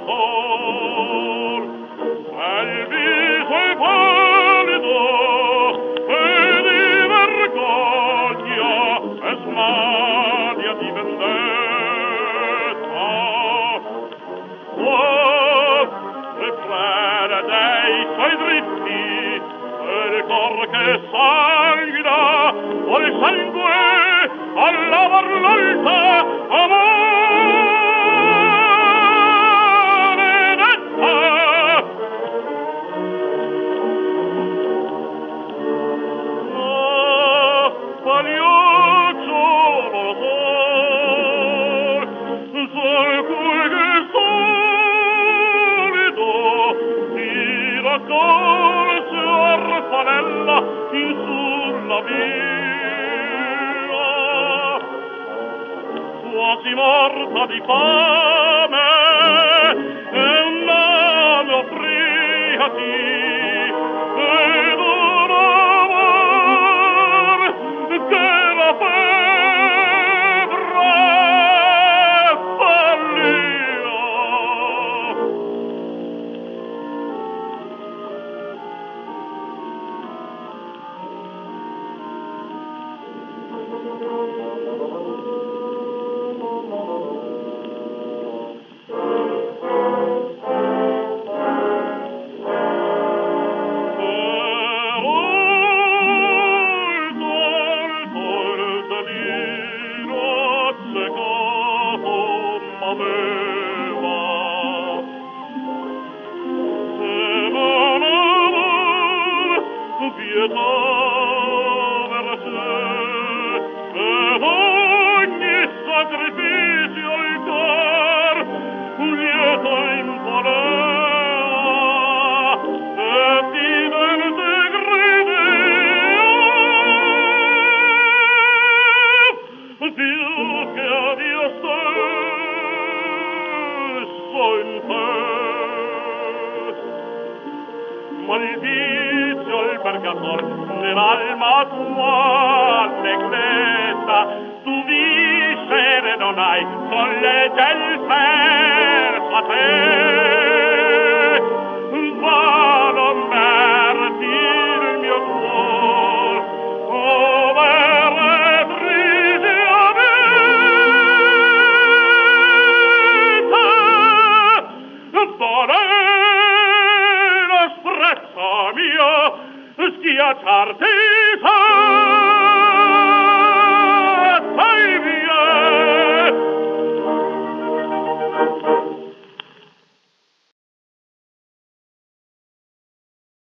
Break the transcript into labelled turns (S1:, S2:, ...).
S1: sol. Il viso è pallido e di vergogna e smadia di vendetta. Oh, refrene dei suoi dritti e il cor che sanguina vuole sangue alla varlanta maledetta. Oh, pagliaccio sol, sol cui che solido ti raccolse orfanella in sulla via, quasi morta di fame e un mano offriati ed un amor che la febbre follia. Ma il vizio, il purgator dell'alma tua negrezza, tu viscere non hai, solleggia il verso a te. Vano mertir il mio cuor, ove retrisi a vita. Mio schiacciarti